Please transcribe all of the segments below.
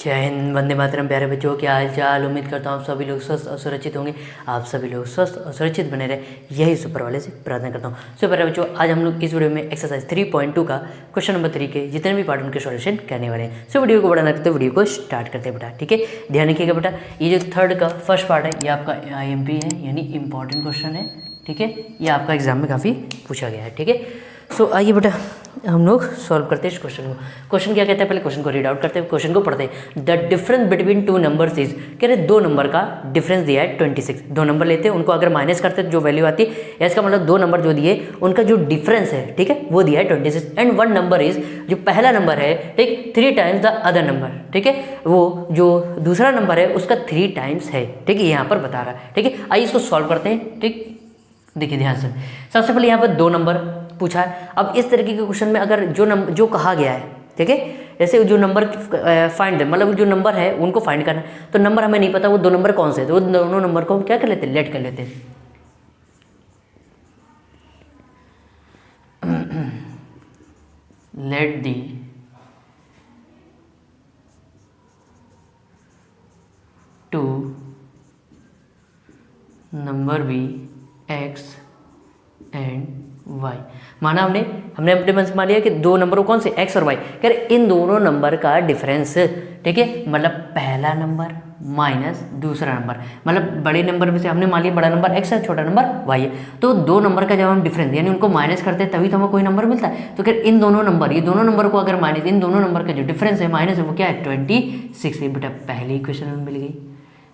जय हिंद, वंदे मातरम। प्यारे बच्चों, क्या हाल चाल। उम्मीद करता हूँ आप सभी लोग स्वस्थ और सुरक्षित होंगे। आप सभी लोग स्वस्थ और सुरक्षित बने रहे, यही सुपर वाले से प्रार्थना करता हूँ। सो प्यारे बच्चों, आज हम लोग इस वीडियो में एक्सरसाइज 3.2 का क्वेश्चन नंबर 3 के जितने भी पार्ट उनके सॉल्यूशन करने वाले हैं। सो वीडियो को बड़ा ना करते वीडियो को स्टार्ट करते हैं बेटा, ठीक है। ध्यान रखिएगा बेटा, ये जो थर्ड का फर्स्ट पार्ट है ये आपका IMP है, यानी इंपॉर्टेंट क्वेश्चन है, ठीक है। ये आपका एग्जाम में काफ़ी पूछा गया है, ठीक है। सो आइए बेटा हम लोग सॉल्व करते हैं इस क्वेश्चन को। क्वेश्चन क्या कहता है, पहले क्वेश्चन को रीड आउट करते हैं, क्वेश्चन को पढ़ते हैं। The difference between two numbers is, कह रहे दो नंबर का डिफरेंस दिया है 26। दो नंबर लेते हैं, उनको अगर माइनस करते हैं जो वैल्यू आती है, इसका मतलब दो नंबर जो दिए उनका जो डिफरेंस है, ठीक है, वो दिया है 26। एंड वन नंबर इज, जो पहला नंबर है, ठीक, 3 टाइम्स द अदर नंबर, ठीक है। वो जो दूसरा नंबर है उसका 3 टाइम्स है, ठीक है, यहाँ पर बता रहा है, ठीक है। आइए इसको सॉल्व करते हैं, ठीक। देखिए ध्यान से, सबसे पहले यहाँ पर दो नंबर पूछा है। अब इस तरीके के क्वेश्चन में अगर जो कहा गया है, ठीक है, जैसे जो नंबर फाइंड है, मतलब जो नंबर है उनको फाइंड करना है, तो नंबर हमें नहीं पता वो दो नंबर कौन से है, तो वो दोनों नंबर को हम क्या कर लेते हैं, लेट कर लेते हैं। Let the two number be X and Y. माना हमने अपने मन से मान लिया कि दो नंबर कौन से, एक्स और वाई। कह रहे इन दोनों नंबर का डिफरेंस, ठीक है, मतलब पहला नंबर माइनस दूसरा नंबर, मतलब बड़े नंबर में से हमने मान लिया बड़ा नंबर एक्स है, छोटा नंबर वाई है। तो दो नंबर का जब हम डिफरेंस यानी उनको माइनस करते हैं तभी तो हमें कोई नंबर मिलता है। तो फिर इन दोनों नंबर, ये दोनों नंबर को अगर माइनस, इन दोनों नंबर का जो डिफरेंस है माइनस है वो क्या है, 26। ये बेटा पहली इक्वेशन हमें मिल गई,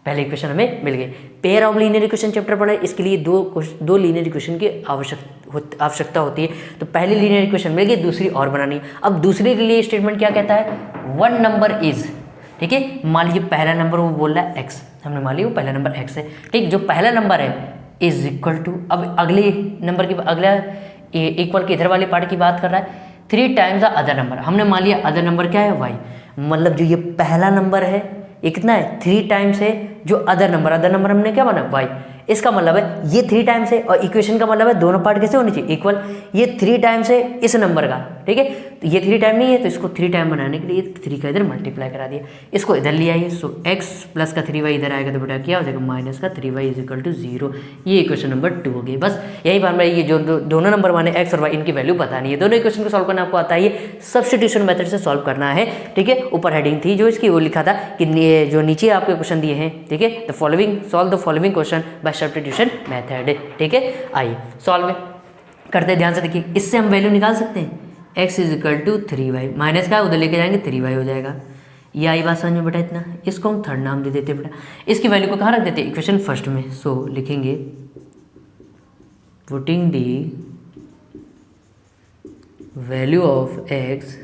पहले इक्वेशन हमें मिल गई। Pair of linear equation chapter पढ़ा है, इसके लिए दो लीनियर इक्वेशन की आवश्यकता होती है। तो पहली लीनियर इक्वेशन मिल गई, दूसरी और बनानी है। अब दूसरे के लिए स्टेटमेंट क्या कहता है, वन नंबर इज, ठीक है, मान लीजिए पहला नंबर वो बोल रहा है एक्स, हमने मान लिया वो पहला नंबर एक्स है, ठीक। जो पहला नंबर है इज इक्वल टू, अब अगले नंबर की, अगला इक्वल के इधर वाले पार्ट की बात कर रहा है, 3 टाइम्स द अदर नंबर। हमने मान लिया अदर नंबर क्या है, वाई, मतलब जो ये पहला नंबर है ये कितना है, 3 टाइम्स है जो अदर नंबर हमने क्या माना, वाई। इसका मतलब है ये 3 टाइम्स है, और इक्वेशन का मतलब है दोनों पार्ट कैसे होने चाहिए, इक्वल। ये 3 टाइम्स है इस नंबर का, ठीक है, तो ये 3 टाइम नहीं है, तो इसको 3 टाइम बनाने के लिए 3 का इधर मल्टीप्लाई करा दिया, इसको इधर ले आइए। सो एक्स प्लस का 3y इधर आएगा तो बेटा क्या हो जाएगा, माइनस का 3y इज इक्वल टू 0। ये इक्वेशन नंबर 2 हो गई। बस यही बात में, ये जो दोनों नंबर माने एक्स और वाई, इनकी वैल्यू बतानी है। दोनों इक्वेशन को सॉल्व करना आपको आता है, सब्स्टिट्यूशन मेथड से सॉल्व करना है, ठीक है। ऊपर हेडिंग थी जो इसकी, वो लिखा था कि जो नीचे आपके क्वेश्चन दिए हैं, ठीक है, the following solve the following question by substitution method, ठीक है। आइए सॉल्व करते हैं, ध्यान से देखिए। इससे हम वैल्यू निकाल सकते हैं, x is equal to 3y, minus का उधर लेके जाएंगे 3y हो जाएगा। ये आई बात समझ में बेटा, इतना। इसको हम थर्ड नाम दे देते हैं बेटा, इसकी वैल्यू को कहाँ रख देते हैं, इक्वेशन फर्स्ट में। सो लिखेंगे putting the value of x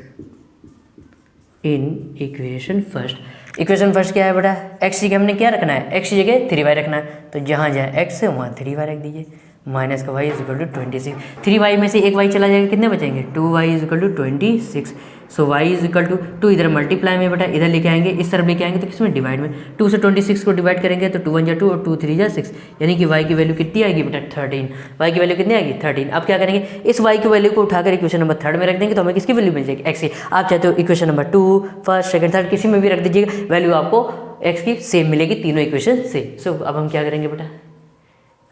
in equation first. Equation first क्या है बेटा, x की हमने क्या रखना है, x की जगह 3y रखना है, तो जहाँ जहाँ x है वहाँ 3y रख दीजिए, माइनस का y is equal to 26। 3y में से एक y चला जाएगा, कितने बचेंगे, 2y is equal to 26। So y is equal to 2 इधर मल्टीप्लाई में बेटा, इधर लेके आएंगे, इस तरफ लेके आएंगे तो किसमें, डिवाइड में। 2 से 26 को डिवाइड करेंगे तो 2 1 जा 2 और 2 3 जा 6, यानी कि y की वैल्यू कितनी आएगी बेटा, 13। y की वैल्यू कितनी आएगी, 13। अब क्या करेंगे, इस y की वैल्यू को उठाकर इक्वेशन नंबर 3 में रख देंगे तो हमें किसकी वैल्यू मिल जाएगी, x की। आप चाहते हो equation number 2, first, second, third किसी में भी रख दीजिएगा, वैल्यू आपको x की सेम मिलेगी तीनों इक्वेशन से। सो अब हम क्या करेंगे बेटा,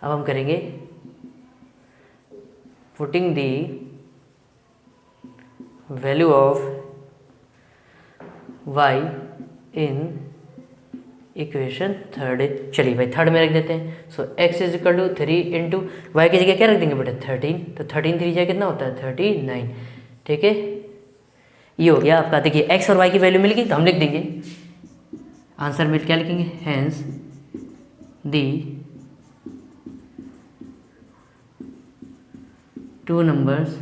अब हम करेंगे putting the value of y in equation third. चलिए भाई थर्ड में रख देते हैं। So x is equal to 3 into Y की जगह क्या रख देंगे बेटा, 13, तो 13 3 जाए कितना होता है, 39, ठीक है। ये हो गया आपका। देखिए x और y की वैल्यू मिल गई तो हम लिख देंगे आंसर में, क्या लिखेंगे, hence the two numbers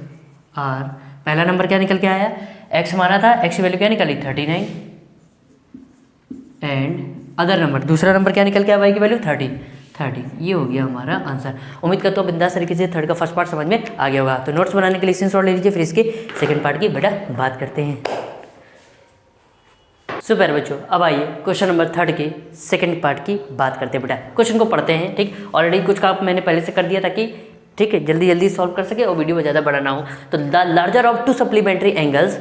are, पहला नंबर क्या निकल के आया, x माना था, x की वैल्यू क्या निकली, 39, एंड अदर नंबर, दूसरा नंबर क्या निकल के आया, y की वैल्यू 30। ये हो गया हमारा आंसर। उम्मीद करता हूँ बिंदास तरीके से थर्ड का फर्स्ट पार्ट समझ में आ गया होगा। तो नोट्स बनाने के लिए स्क्रीनशॉट ले लीजिए, फिर इसके सेकंड पार्ट की बेटा बात करते हैं। सुपर बच्चों, अब आइए क्वेश्चन नंबर 3 के सेकंड पार्ट की बात करते हैं बेटा। क्वेश्चन को पढ़ते हैं, ठीक। ऑलरेडी कुछ काम मैंने पहले से कर दिया ताकि, ठीक है, जल्दी जल्दी सॉल्व कर सके और वीडियो में ज़्यादा बड़ा ना हो। तो the larger of 2 supplementary angles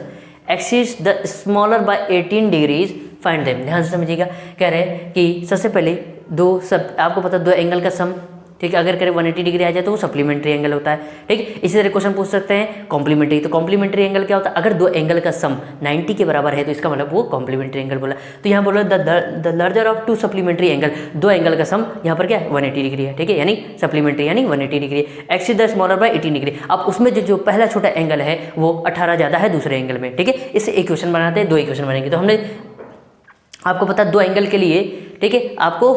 axis the smaller by 18 degrees find them. ध्यान से समझिएगा, कह रहे हैं कि सबसे पहले आपको पता दो एंगल का सम, ठीक है, अगर करें 180 डिग्री आ जाए तो वो सप्लीमेंट्री एंगल होता है, ठीक है। इसी तरह क्वेश्चन पूछ सकते हैं कॉम्प्लीमेंट्री, तो कॉम्प्लीमेंट्री एंगल क्या होता है, अगर दो एंगल का सम 90 के बराबर है तो इसका मतलब वो कॉम्प्लीमेंट्री एंगल बोला। तो यहाँ बोला the larger of to supplementary angle, दो एंगल का सम यहाँ पर क्या है 180 डिग्री है, ठीक है, यानी सप्लीमेंट्री यानी 180 degree, x is the smaller by 18 degree. अब उसमें जो पहला छोटा एंगल है वो 18 ज़्यादा है दूसरे एंगल में, ठीक है। इससे इक्वेशन बनाते हैं, दो इक्वेशन बनेंगे। तो हमने आपको पता दो एंगल के लिए, ठीक है, आपको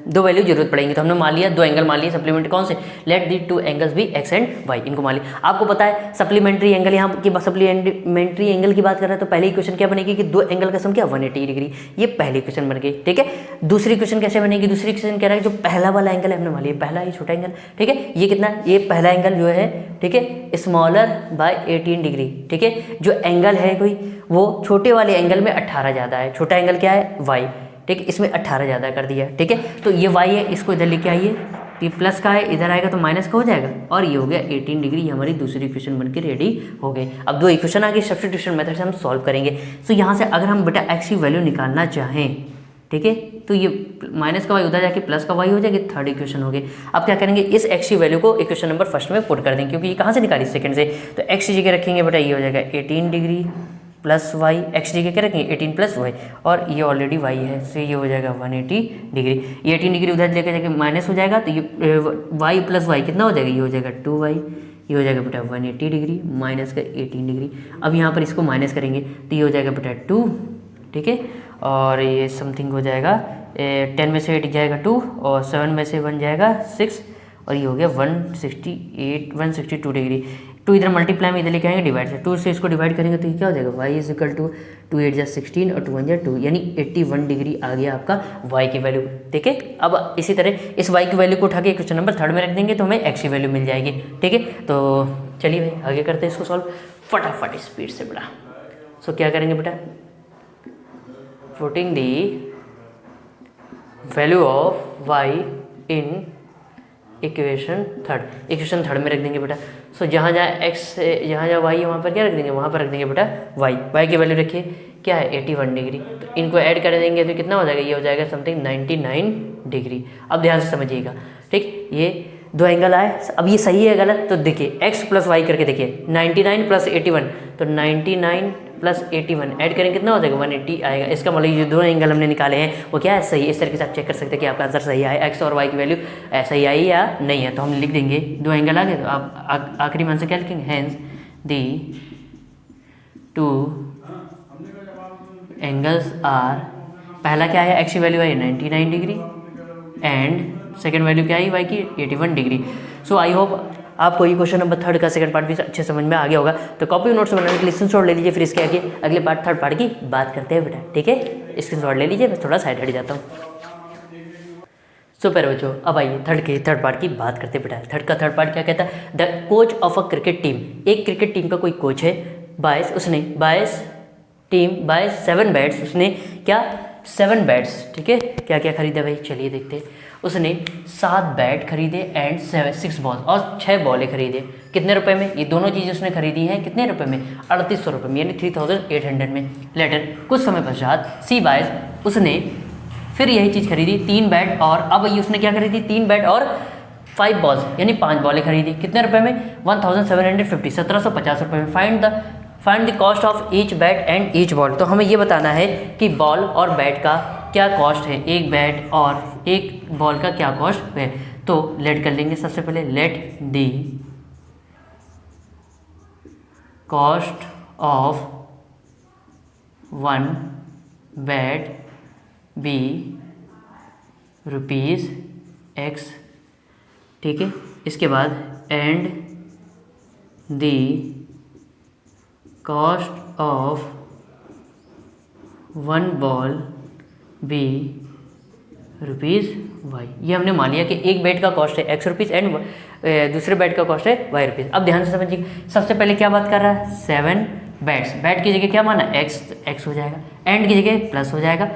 दो वैल्यू जरूरत पड़ेंगी। तो हमने मान लिया दो एंगल मान लिए सप्लीमेंट्री कौन से, let the two angles be X and Y, इनको मान लिया। आपको पता है सप्लीमेंट्री एंगल, यहाँ की सप्लीमेंट्री एंगल की बात कर रहे हैं तो पहली इक्वेशन क्या बनेगी कि दो एंगल का सम क्या 180 डिग्री, ये पहली इक्वेशन बन गई, ठीक है। दूसरी इक्वेशन कैसे बनेगी, दूसरी इक्वेशन कह रहा है जो पहला वाला एंगल है हमने मान लिया, पहला ही छोटा एंगल, ठीक है, ये कितना, ये पहला एंगल जो है, ठीक है, स्मॉलर बाय 18 डिग्री, ठीक है। जो एंगल है कोई वो छोटे वाले एंगल में 18 ज़्यादा है, छोटा एंगल क्या है वाई, ठीक है, इसमें 18 ज़्यादा कर दिया, ठीक है। तो ये y है, इसको इधर लेके आइए, ये प्लस का है, इधर आएगा तो माइनस का हो जाएगा, और ये हो गया 18 डिग्री, ये हमारी दूसरी इक्वेशन बनके रेडी हो गई। अब दो इक्वेशन आ गई, सब्स्टिट्यूशन मेथड से हम सॉल्व करेंगे। तो यहाँ से अगर हम बेटा x की वैल्यू निकालना चाहें, ठीक है, तो ये माइनस का y उधर जाके प्लस का y हो जाएगी, थर्ड इक्वेशन हो गई। अब क्या करेंगे, इस x की वैल्यू को इक्वेशन नंबर फर्स्ट में पुट कर देंगे, क्योंकि ये कहाँ से निकाली सेकंड से, तो x की जगह रखेंगे बेटा, ये हो जाएगा 18 डिग्री प्लस वाई, एक्स जगह क्या रखेंगे 18 प्लस वाई, और ये ऑलरेडी वाई है, तो ये हो जाएगा 180 डिग्री। ये 18 डिग्री उधर लेकर जाके माइनस हो जाएगा, तो ये वाई प्लस वाई कितना हो जाएगा, ये हो जाएगा 2y, ये हो जाएगा बेटा 180 डिग्री माइनस का 18 डिग्री। अब यहाँ पर इसको माइनस करेंगे तो ये हो जाएगा बेटा 2, ठीक है, और ये समथिंग हो जाएगा 10 में से 8 जाएगा 2, और 7 में से 1 जाएगा 6, और ये हो गया 162 डिग्री। 2 इधर मल्टीप्लाई में इधर लेके आएंगे डिवाइड से, 2 से इसको डिवाइड करेंगे तो ये क्या हो जाएगा, y इज इक्वल टू 2 8 जा 16 और 2 1 जा 2, यानी 81 डिग्री आ गया आपका y की वैल्यू, ठीक है। अब इसी तरह इस y की वैल्यू को उठा के क्वेश्चन नंबर थर्ड में रख देंगे तो हमें x की वैल्यू मिल जाएगी, ठीक है। तो चलिए भाई आगे करते हैं इसको सॉल्व फटाफट स्पीड से बेटा। सो क्या करेंगे बेटा, putting the value of y in equation third में रख देंगे बेटा। सो जहाँ जहाँ x जहाँ जहाँ y है वहाँ पर क्या रख देंगे, वहाँ पर रख देंगे बेटा y की वैल्यू रखिए क्या है 81 डिग्री, तो इनको ऐड कर देंगे तो कितना हो जाएगा, ये हो जाएगा समथिंग 99 डिग्री। अब ध्यान से समझिएगा, ठीक, ये दो एंगल आए, अब ये सही है गलत, तो देखिए x प्लस वाई करके देखिए 99 प्लस 81, तो 99 प्लस 81 ऐड करेंगे कितना हो जाएगा 180 आएगा। इसका मतलब ये दोनों एंगल हमने निकाले हैं वो क्या है सही। इस तरीके से आप चेक कर सकते हैं कि आपका आंसर सही आया, x और y की वैल्यू सही आई या नहीं है। तो हम लिख देंगे दो एंगल आ गए, तो आप आखिरी मान से क्या लिखेंगे, hence the two angles are, पहला क्या है x की वैल्यू आई 99 डिग्री एंड सेकेंड वैल्यू क्या आई y की 81 डिग्री। सो आई होप आपको ये क्वेश्चन नंबर थर्ड का सेकंड पार्ट भी अच्छे समझ में आ गया होगा। तो कॉपी नोट्स बनाने के लिए स्क्रीनशॉट ले लीजिए, फिर इसके आगे अगले पार्ट थर्ड पार्ट की बात करते हैं बेटा, ठीक है। स्क्रीनशॉट ले लीजिए, मैं थोड़ा साइड हट जाता हूँ। सो प्यारे बच्चों अब आइए थर्ड पार्ट की बात करते हैं बेटा। थर्ड पार्ट क्या कहता है, the coach of a cricket team, एक क्रिकेट टीम का कोई कोच है, उसने 7 बैट्स, उसने क्या 7 बैट्स, ठीक है, क्या क्या खरीदा भाई चलिए देखते हैं। उसने 7 बैट खरीदे एंड 6 बॉल और 6 बॉलें खरीदे, कितने रुपए में, ये दोनों चीज़ें उसने खरीदी हैं कितने रुपए में 3800 रुपये में, यानी 3800 में। लेटर कुछ समय पश्चात सी बायस उसने फिर यही चीज़ खरीदी 3 बैट और अब ये उसने क्या खरीदी 3 बैट और 5 बॉल्स यानी 5 बॉलें खरीदी, कितने रुपए में 1750 1750 रुपये में। Find the cost of each bat and each ball, तो हमें ये बताना है कि बॉल और बैट का क्या कॉस्ट है, एक बैट और एक बॉल का क्या कॉस्ट है। तो लेट कर लेंगे सबसे पहले, let the cost of 1 bat be ₹X, ठीक है। इसके बाद and the cost of 1 ball be ₹Y, ये हमने मान लिया कि एक बैट का कॉस्ट है X रुपीज़ एंड दूसरे बैट का कॉस्ट है Y रुपीज़। अब ध्यान से समझिए, सबसे पहले क्या बात कर रहा है 7 बैट्स, बैट की जगह क्या माना X, तो X हो जाएगा, एंड की जगह प्लस हो जाएगा,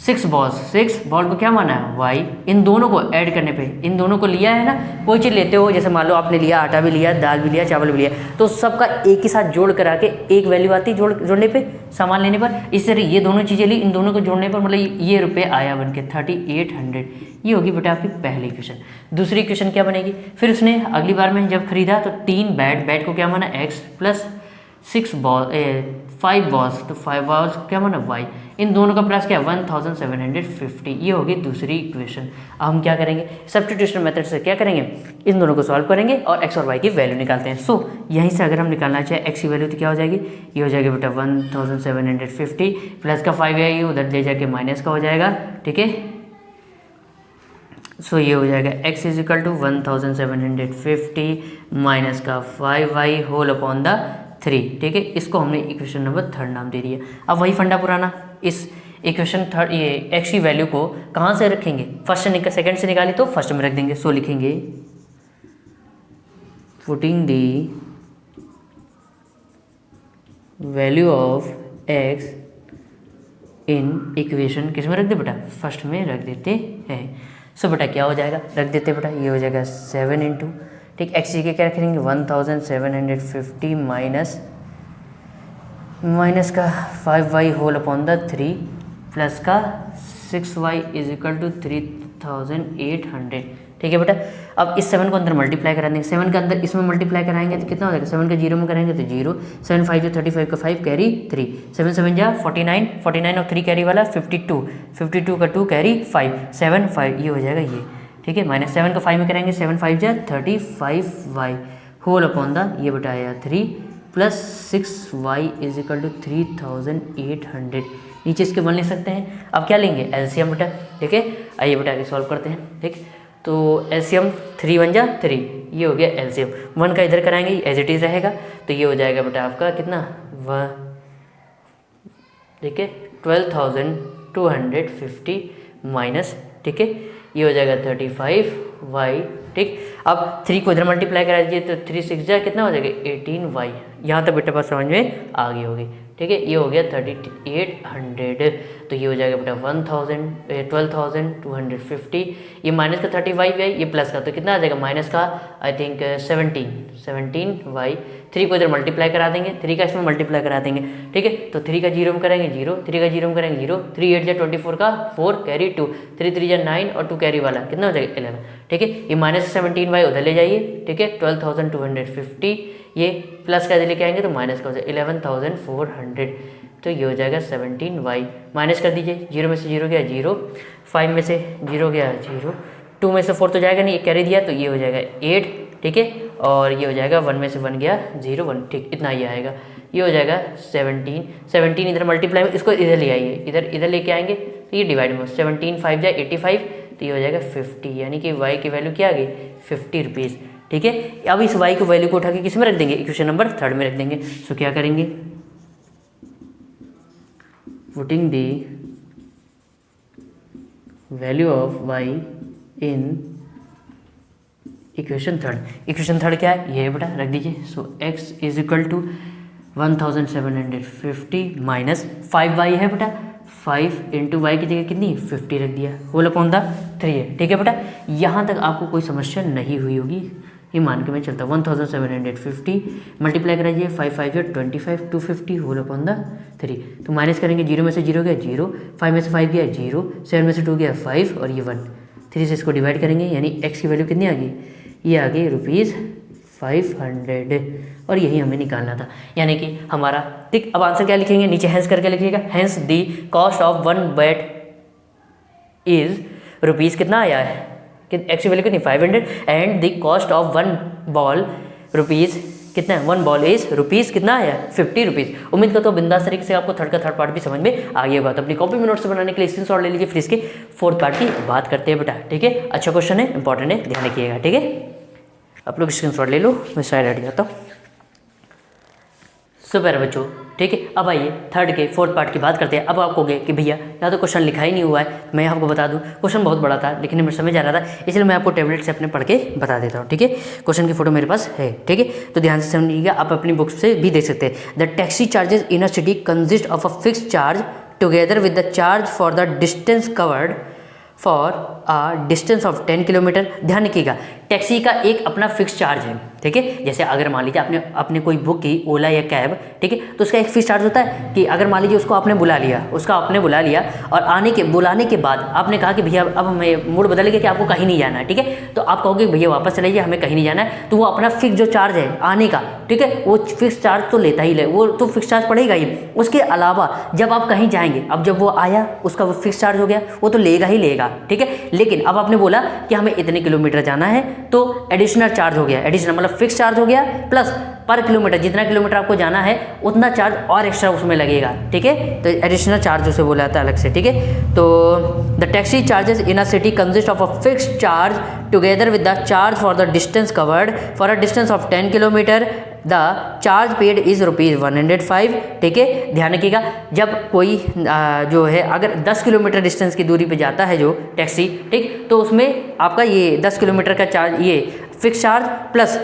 6 बॉल को क्या माना है y, इन दोनों को ऐड करने पे, इन दोनों को लिया है ना, कोई चीज़ लेते हो जैसे मान लो आपने लिया आटा भी लिया, दाल भी लिया, चावल भी लिया, तो सबका एक ही साथ जोड़ करा के एक वैल्यू आती है जोड़ने पे, सामान लेने पर। इस तरह ये दोनों चीज़ें ली, इन दोनों को जोड़ने पर मतलब ये रुपये आया बन के 3800। ये होगी बेटा आपकी पहली इक्वेशन। दूसरी इक्वेशन क्या बनेगी, फिर उसने अगली बार में जब खरीदा तो 3 बैट को क्या माना x प्लस 5 बॉल्स, तो 5 बॉल्स क्या माना y, इन दोनों का प्राइस क्या है 1750। ये होगी दूसरी इक्वेशन। अब हम क्या करेंगे, सब्स्टिट्यूशन मेथड से क्या करेंगे, इन दोनों को सॉल्व करेंगे और x और y की वैल्यू निकालते हैं। सो यहीं से अगर हम निकालना चाहे x की वैल्यू तो क्या हो जाएगी, ये हो जाएगी बेटा 1750 प्लस का 5 है, ये उधर ले जाके माइनस का हो जाएगा, ठीक है। सो ये हो जाएगा x is equal to 1750 minus का 5y होल अपॉन द 3, ठीक है। इसको हमने इक्वेशन नंबर 3 नाम दे दिया। अब वही फंडा पुराना, इस इक्वेशन 3 ये x की वैल्यू को कहाँ से रखेंगे, फर्स्ट से सेकंड से निकाली तो फर्स्ट में रख देंगे। सो लिखेंगे putting the value of x in equation किस में रख दे बेटा, फर्स्ट में रख देते हैं। सो बेटा क्या हो जाएगा, रख देते बेटा, ये हो जाएगा 7 इंटू, ठीक, एक्स जी के क्या रखेंगे 1750 माइनस का 5y whole upon the 3 plus का 6y इज इक्वल टू 3800, ठीक है बेटा। अब इस 7 को अंदर मल्टीप्लाई करा देंगे, 7 के अंदर इसमें मल्टीप्लाई कराएंगे तो कितना हो जाएगा, 7 का 0 में कराएंगे तो 0, 7 5 जो 35 का 5 कैरी 3, 7 7 जा 49 और 3 कैरी वाला 52 का 2 कैरी 5, 7 5 ये हो जाएगा ये, ठीक है। माइनस 7 का 5 में करेंगे 7 5 जा 35y होल अपॉन द ये बेटा आया 3 plus 6y is equal to 3800। नीचे इसके 1 लिख सकते हैं। अब क्या लेंगे एलसीएम बेटा, ठीक है। आइए बेटा आगे सॉल्व करते हैं, ठीक। तो एलसीएम 3 1 जा 3, ये हो गया एलसीएम। 1 का इधर कराएंगे एज इट इज़ रहेगा, तो ये हो जाएगा बेटा आपका कितना ठीक है 12,250 माइनस, ठीक है, ये हो जाएगा 35y, ठीक। अब 3 को इधर मल्टीप्लाई करा दीजिए तो 3 6 जा कितना हो जाएगा 18y। यहाँ तक बेटा बात समझ में आ गई होगी, ठीक है। ये हो गया 3800, तो ये हो जाएगा बेटा 12,250। ये माइनस का 30y भी है, ये प्लस का तो कितना आ जाएगा माइनस का आई थिंक 17y। 3 को इधर मल्टीप्लाई करा देंगे, 3 का इसमें मल्टीप्लाई करा देंगे, ठीक है। तो 3 का 0 में करेंगे 0, 3 का 0 में करेंगे 0, 3 8 जा 24 का 4 कैरी 2, 3 3 जा 9 और 2 कैरी वाला कितना हो जाएगा 11, ठीक है। ये माइनस 17y उधर ले जाइए, ठीक है। 12,250 ये प्लस का लेके आएंगे तो माइनस का हो जाएगा 11,400, तो ये हो जाएगा 17y। माइनस कर दीजिए, 0 में से 0 गया 0, 5 में से 0 गया 0, 2 में से 4 तो जाएगा नहीं, ये कैरी दिया तो ये हो जाएगा 8, ठीक है। और ये हो जाएगा 1 में से 1 गया 0 1, ठीक, इतना ही आएगा। ये हो जाएगा 17 इधर मल्टीप्लाई में इसको इधर ले आइए, इधर लेके आएंगे तो ये डिवाइड में 17 5 जाए 85, तो ये हो जाएगा 50, यानी कि y की वैल्यू क्या आ गई 50 रुपीज़, ठीक है। अब इस y की वैल्यू को उठा के किस में रख देंगे, इक्वेशन नंबर 3 में रख देंगे। सो क्या करेंगे, putting the value of y in equation 3 क्या है, ये बेटा रख दीजिए। So x is equal to 1750 minus 5y है बेटा, 5 इंटू वाई की जगह कितनी 50 रख दिया, होल अपॉन द 3 है, ठीक है बेटा। यहाँ तक आपको कोई समस्या नहीं हुई होगी, ये मान के मैं चलता हूँ। 1750 मल्टीप्लाई कराइए 5 5 25 250 होल अपॉन द 3, तो माइनस करेंगे 0 में से 0 गया 0, 5 में से 5 गया 0, 7 में से 2 गया 5 और ये 1, 3 से इसको डिवाइड करेंगे, यानी x की वैल्यू कितनी आ गई, ये आ गई ₹500, और यही हमें निकालना था। यानी कि हमारा ठीक, अब आंसर क्या लिखेंगे, नीचे हैंस करके लिखिएगा। Hence the cost of 1 bat is rupees कितना आया है कि एक्स की वैल्यू कितनी 500 and the cost of 1 ball rupees कितना है, 1 बॉल इज रुपीज़ कितना आया 50 रुपीज़। उम्मीद करता हूँ बिंदास तरीके से आपको थर्ड पार्ट भी समझ में आ गया होगा। तो अपनी कॉपी में नोट्स बनाने के लिए स्क्रीनशॉट ले लीजिए, फिर इसके 4th पार्ट की बात करते हैं बेटा, ठीक है। अच्छा क्वेश्चन है, इंपॉर्टेंट है, ध्यान रखिएगा, ठीक है। आप लोग स्क्रीनशॉट ले लो, मैं साइड हट जाता हूँ। सो प्यारे बच्चों, ठीक है, अब आइए 3rd के 4th पार्ट की बात करते हैं। अब आप कहोगे कि भैया यहाँ तो क्वेश्चन लिखा ही नहीं हुआ है। मैं आपको बता दूँ क्वेश्चन बहुत बड़ा था, लेकिन मैं समझ आ रहा था, इसलिए मैं आपको टैबलेट से अपने पढ़ के बता देता हूँ, ठीक है। क्वेश्चन की फोटो मेरे पास है, ठीक है, तो ध्यान से समझिएगा। आप अपनी बुक्स से भी देख सकते हैं। The taxi charges in a city consist of a fix charge together with the charge for the distance covered for a distance of 10 kilometre. ध्यान रखिएगा, टैक्सी का एक अपना फिक्स चार्ज है, ठीक है। जैसे अगर मान लीजिए आपने अपने कोई बुक की ओला या कैब, ठीक है, तो उसका एक फिक्स चार्ज होता है कि अगर मान लीजिए उसको आपने बुला लिया, और बुलाने के बाद आपने कहा कि भैया अब हमें मूड बदल गया कि आपको कहीं नहीं जाना है, ठीक है, तो आप कहोगे भैया वापस चले जाइए, हमें कहीं नहीं जाना है, तो वो अपना फिक्स जो चार्ज है आने का, ठीक है, वो फिक्स चार्ज तो लेता ही वो तो फिक्स चार्ज पड़ेगा ही। उसके अलावा जब आप कहीं जाएंगे, अब जब वो आया उसका वो फिक्स चार्ज हो गया, वो तो लेगा ही लेगा, ठीक है। लेकिन अब आपने बोला कि हमें इतने किलोमीटर जाना है, तो एडिशनल चार्ज हो गया, एडिशनल मतलब फिक्स चार्ज हो गया, प्लस पर किलोमीटर जितना किलोमीटर आपको जाना है उतना चार्ज और एक्स्ट्रा उसमें लगेगा, ठीक है। तो एडिशनल चार्ज उसे बोला जाता है अलग से, ठीक है। तो the taxi charges in a city consist of a fixed charge together with the charge for the distance covered for a distance of 10 kilometre. The charge paid is ₹105, ठीक है। ध्यान रखिएगा, जब कोई जो है अगर 10 किलोमीटर डिस्टेंस की दूरी पे जाता है जो टैक्सी, ठीक, तो उसमें आपका ये 10 किलोमीटर का चार्ज, ये फिक्स चार्ज प्लस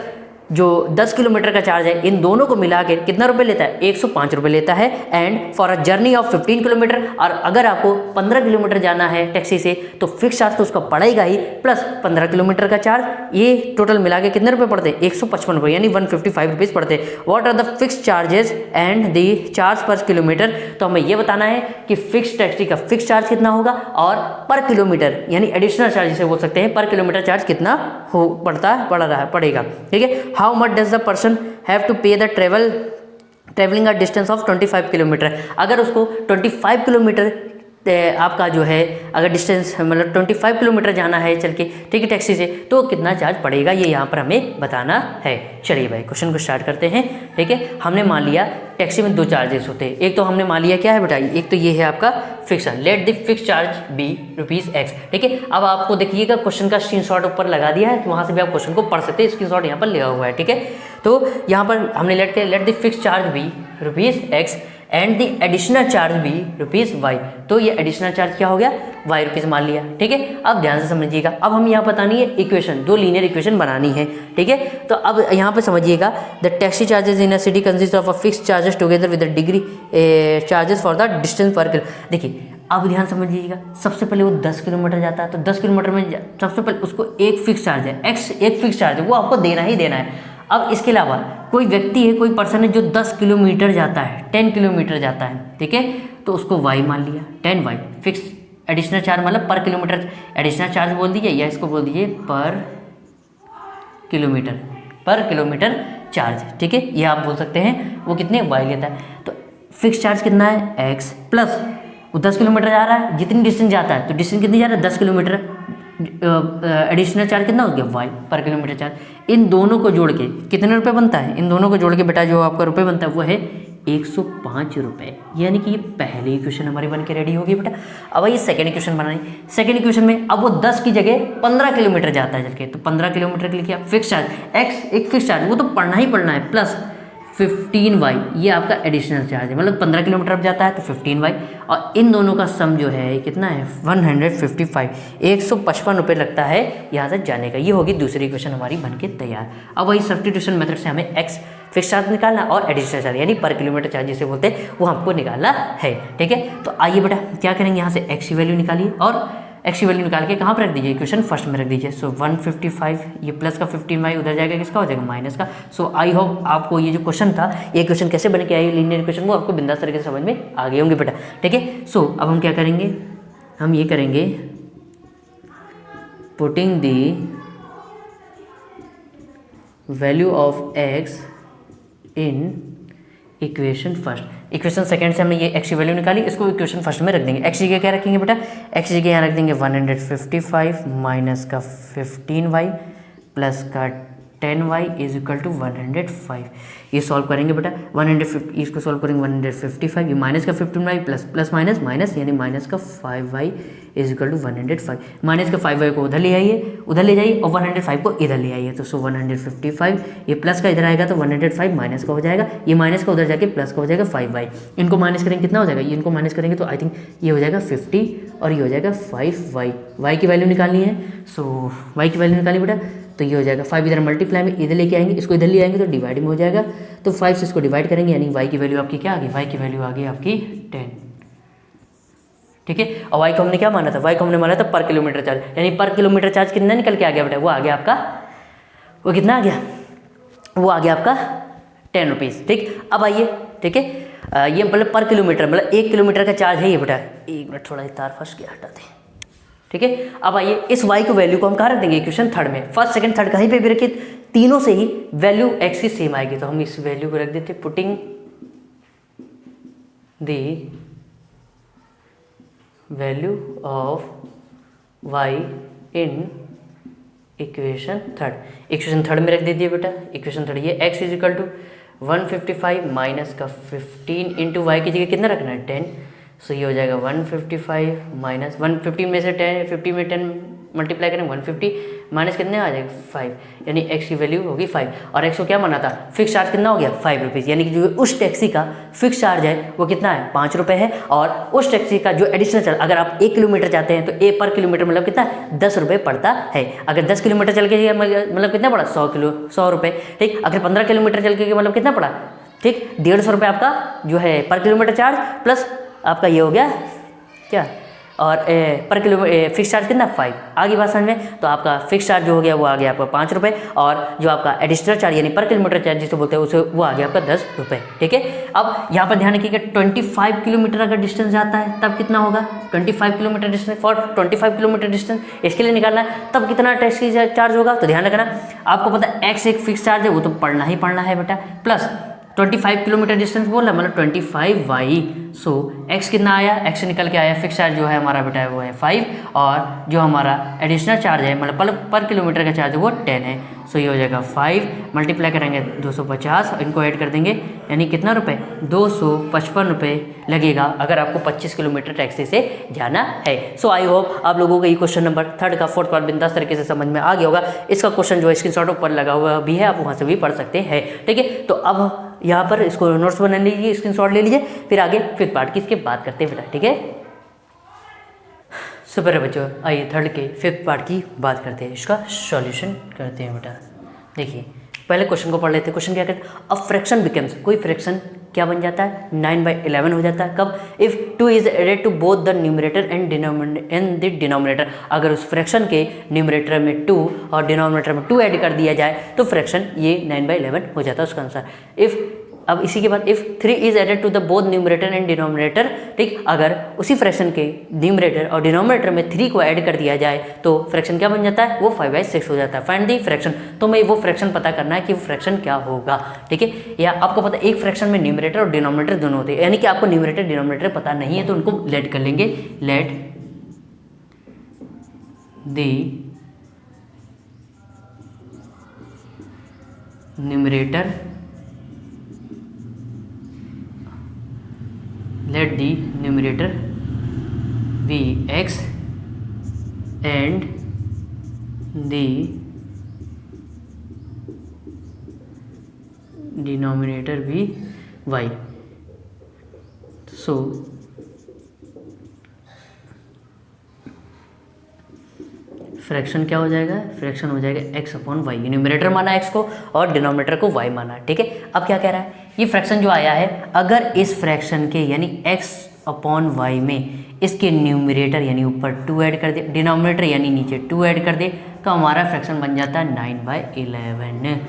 जो 10 किलोमीटर का चार्ज है, इन दोनों को मिला के कितना रुपये लेता है, 105 रुपये लेता है। And for a journey of 15 kilometre, और अगर आपको 15 किलोमीटर जाना है टैक्सी से, तो फिक्स चार्ज तो उसका पड़ेगा ही, प्लस 15 किलोमीटर का चार्ज, ये टोटल मिला के कितने रुपये पड़ते हैं, 155 रुपये, यानी 155 रुपीज़ पड़ते हैं। What are the fix charges and the charge per kilometre. तो हमें ये बताना है कि फिक्स टैक्सी का फिक्स चार्ज कितना होगा, और पर किलोमीटर यानी एडिशनल चार्ज जिसे बोल सकते हैं, पर किलोमीटर चार्ज कितना पड़ेगा, ठीक है। How much does the person have to pay the travelling a distance of 25 kilometre. अगर उसको 25 किलोमीटर आपका जो है अगर डिस्टेंस मतलब 25 किलोमीटर जाना है चल के, ठीक है, टैक्सी से, तो कितना चार्ज पड़ेगा ये यहाँ पर हमें बताना है। चलिए भाई क्वेश्चन को स्टार्ट करते हैं, ठीक है। हमने मान लिया टैक्सी में 2 चार्जेस होते हैं, एक तो हमने मान लिया क्या है बेटा, एक तो ये है आपका fix, let the fix charge be ₹X, ठीक है। अब आपको देखिएगा क्वेश्चन का स्क्रीनशॉट ऊपर लगा दिया है, तो वहाँ से भी आप क्वेश्चन को पढ़ सकते हैं, स्क्रीनशॉट यहाँ पर लिया हुआ है, ठीक है। तो यहाँ पर हमने let the fix charge be ₹X and the additional charge भी ₹Y। तो ये एडिशनल चार्ज क्या हो गया, ₹Y मान लिया, ठीक है। अब ध्यान से समझिएगा, अब हम यहाँ बतानी है इक्वेशन, 2 लीनियर इक्वेशन बनानी है, ठीक है। तो अब यहाँ पे समझिएगा, the taxi charges in a city consist of a fix charges together with the degree charges for the distance पर किलो। देखिए अब ध्यान समझिएगा, सबसे पहले वो 10 किलोमीटर जाता है, तो 10 किलोमीटर में सबसे पहले उसको एक फिक्स चार्ज है, X एक फिक्स चार्ज है, वो आपको देना ही देना है। अब इसके अलावा कोई व्यक्ति है, कोई पर्सन है जो 10 किलोमीटर जाता है, 10 किलोमीटर जाता है, ठीक है, तो उसको Y मान लिया, 10Y फिक्स एडिशनल चार्ज मतलब पर किलोमीटर एडिशनल चार्ज बोल दीजिए, या इसको बोल दीजिए पर किलोमीटर चार्ज, ठीक है, ये आप बोल सकते हैं। वो कितने Y लेता है, तो फिक्स चार्ज कितना है X प्लस वो 10 किलोमीटर जा रहा है, जितनी डिस्टेंस जाता है, तो डिस्टेंस कितनी जा रहा है 10 किलोमीटर, एडिशनल चार्ज कितना हो गया Y पर किलोमीटर चार्ज। इन दोनों को जोड़ के कितने रुपए बनता है, इन दोनों को जोड़ के बेटा जो आपका रुपए बनता है वो है 105 रुपये, यानी कि ये पहली इक्वेशन हमारी बन के रेडी होगी बेटा। अब ये सेकंड इक्वेशन बनानी, सेकंड इक्वेशन में अब वो 10 की जगह 15 किलोमीटर जाता है चल के, तो 15 किलोमीटर के लिए क्या फिक्स चार्ज X एक फिक्स चार्ज, वो तो पढ़ना ही पढ़ना है, प्लस 15Y ये आपका एडिशनल चार्ज है, मतलब 15 किलोमीटर अब जाता है तो 15Y, और इन दोनों का सम जो है कितना है 155, 155 रुपये लगता है यहाँ से जाने का। ये होगी दूसरी इक्वेशन हमारी बन के तैयार। अब वही सब्स्टिट्यूशन मेथड से हमें X फिक्स चार्ज निकालना और एडिशनल चार्ज यानी पर किलोमीटर चार्ज जिसे बोलते हैं वो हमको निकालना है, ठीक है। तो आइए बेटा क्या करेंगे, यहाँ से X की वैल्यू निकालिए और X की वैल्यू निकाल के कहाँ पर रख दीजिए, इक्वेशन फर्स्ट में रख दीजिए। सो 155 ये प्लस का 15Y उधर जाएगा, किसका हो जाएगा माइनस का। सो आई होप आपको ये जो क्वेश्चन था, ये क्वेश्चन कैसे बन के आई लीनियर इक्वेशन, वो आपको बिंदास तरीके से समझ में आ गए होंगे बेटा, ठीक है। सो अब हम क्या करेंगे, हम ये करेंगे putting the value of X in equation first. Equation second से हमने ये X की वैल्यू निकाली, इसको इक्वेशन फर्स्ट में रख देंगे। X जगह क्या रखेंगे बेटा, X जगह यहाँ रख देंगे 155 माइनस का 15Y प्लस का 10Y इज इक्वल टू 105। ये सॉल्व करेंगे बेटा, 150 इसको सॉल्व करेंगे 155, ये माइनस का 15Y प्लस माइनस माइनस यानी माइनस का 5Y is equal to 105। Minus का 5Y को उधर ले आइए, और 105 को इधर ले आइए, तो सो 155 ये प्लस का इधर आएगा तो 105 माइनस का हो जाएगा, ये माइनस का उधर जाके प्लस का हो जाएगा 5Y। इनको माइनस करेंगे कितना हो जाएगा, ये इनको माइनस करेंगे तो आई थिंक ये हो जाएगा 50 और ये हो जाएगा 5Y। Y की वैल्यू निकालनी है, सो Y की वैल्यू निकाली बेटा, तो ये हो जाएगा 5 इधर मल्टीप्लाई में इधर लेके आएंगे, इसको इधर ले आएंगे तो डिवाइड में हो जाएगा, तो 5 से इसको डिवाइड करेंगे यानी Y की वैल्यू आपकी क्या आ गई, Y की वैल्यू आ गई आपकी 10। ठीक है। और वाई को हमने क्या माना था, वाई को हमने माना था पर किलोमीटर चार्ज, यानी पर किलोमीटर चार्ज कितना निकल के आ गया बेटा, वो आ गया आपका, वो कितना आ गया, वो आ गया आपका 10 रुपीज़। ठीक, अब आइए, ठीक है, ये मतलब पर किलोमीटर, मतलब 1 किलोमीटर का चार्ज है ये बेटा। 1 मिनट, थोड़ा तार फंस गया, हटाते हैं। ठीक है, अब आइए इस y को वैल्यू को हम कहाँ रख देंगे, इक्वेशन थर्ड में, फर्स्ट सेकंड थर्ड कहीं पे भी रखिए, तीनों से ही वैल्यू x की सेम आएगी। तो हम इस वैल्यू को रख देते, putting the value of y in equation third, equation third में रख दीजिए बेटा। इक्वेशन थर्ड ये x is equal to 155 minus का 15 इंटू वाई की जगह कितना रखना है 10, सो ये हो जाएगा 155 माइनस 150 में से 10, 50 में 10 मल्टीप्लाई करेंगे 150 माइनस कितने आ जाएगा 5, यानी x की वैल्यू होगी 5। और x को क्या माना था, फिक्स चार्ज कितना हो गया 5 रुपीज़, यानी कि जो उस टैक्सी का फिक्स चार्ज है वो कितना है 5 रुपये है। और उस टैक्सी का जो एडिशनल चार्ज, अगर आप 1 किलोमीटर जाते हैं तो ए पर किलोमीटर मतलब कितना है 10 रुपये पड़ता है। अगर 10 किलोमीटर चल के मतलब कितना पड़ा 100 रुपये। ठीक, अगर 15 किलोमीटर चल के मतलब कितना पड़ा, ठीक 150 रुपये आपका जो है पर किलोमीटर चार्ज, प्लस आपका ये हो गया क्या, और पर किलोमीटर फिक्स चार्ज कितना 5, आगे बात समझ में। तो आपका फिक्स चार्ज जो हो गया वो आ गया आपका 5 रुपये, और जो आपका एडिशनल चार्ज यानी पर किलोमीटर चार्ज जिसको बोलते हैं उसे वो आ गया आपका 10 रुपये। ठीक है, अब यहाँ पर ध्यान रखिएगा 25 किलोमीटर अगर डिस्टेंस जाता है तब कितना होगा, 25 kilometre distance, for 25 kilometre distance इसके लिए निकालना है तब कितना टैक्सी चार्ज होगा। तो ध्यान रखना, आपको पता है एक्स एक फिक्स चार्ज है वो तो पढ़ना ही पढ़ना है बेटा, प्लस 25 किलोमीटर डिस्टेंस बोल रहा है मतलब 25y, सो x कितना आया, x निकल के आया, फिक्स चार्ज जो है हमारा बेटा है वो है 5, और जो हमारा एडिशनल चार्ज है मतलब पर किलोमीटर का चार्ज है वो 10 है। सो ये हो जाएगा 5 मल्टीप्लाई करेंगे 250, इनको ऐड कर देंगे, यानी कितना रुपए 255 रुपये लगेगा अगर आपको 25 किलोमीटर टैक्सी से जाना है। सो आई होप आप लोगों को ये क्वेश्चन नंबर थर्ड का फोर्थ पार्ट बिंदास तरीके से समझ में आ गया होगा। इसका क्वेश्चन जो है स्क्रीनशॉट ऊपर लगा हुआ भी है, आप वहाँ से भी पढ़ सकते हैं। ठीक है, तो अब यहाँ पर इसको नोट्स बना लीजिए, स्क्रीनशॉट ले लीजिए, फिर आगे फिफ्थ पार्ट की इसके बात करते हैं बेटा। ठीक है, सुपर है बच्चों, आइए थर्ड के फिफ्थ पार्ट की बात करते हैं, इसका सॉल्यूशन करते हैं बेटा। देखिए पहले क्वेश्चन को पढ़ लेते हैं। क्वेश्चन क्या कहते हैं, अ फ्रैक्शन बिकम्स, कोई फ्रैक्शन क्या बन जाता है 9/11 हो जाता है। कब, if 2 is added to both the numerator and the denominator, अगर उस फ्रैक्शन के न्यूमरेटर में 2 और डिनोमिनेटर में 2 ऐड कर दिया जाए तो फ्रैक्शन ये 9/11 हो जाता है उसका आंसर। इफ़, अब इसी के बाद if 3 is added to the both numerator and denominator, ठीक, अगर उसी फ्रैक्शन के न्यूमरेटर और डिनोमिनेटर में 3 को ऐड कर दिया जाए तो फ्रैक्शन क्या बन जाता है, वो 5/6 हो जाता है। फाइंड दी फ्रैक्शन, तो मैं वो फ्रैक्शन पता करना है कि वो फ्रैक्शन क्या होगा। ठीक है, या आपको पता है एक फ्रैक्शन में न्यूमरेटर और डिनोमिनेटर दोनों होते हैं, यानी कि आपको न्यूमरेटर डिनोमिनेटर पता नहीं है तो उनको लेट कर लेंगे। Let the numerator, let the numerator be x and the denominator be y. So fraction क्या हो जाएगा, फ्रैक्शन हो जाएगा x/y, न्यूमरेटर माना x को और डिनोमिनेटर को y माना। ठीक है, अब क्या कह रहा है, ये फ्रैक्शन जो आया है अगर इस फ्रैक्शन के यानी x/y में इसके न्यूमरेटर यानी ऊपर 2 ऐड कर दे, डिनोमिनेटर यानी नीचे 2 ऐड कर दे, तो हमारा फ्रैक्शन बन जाता है 9/11।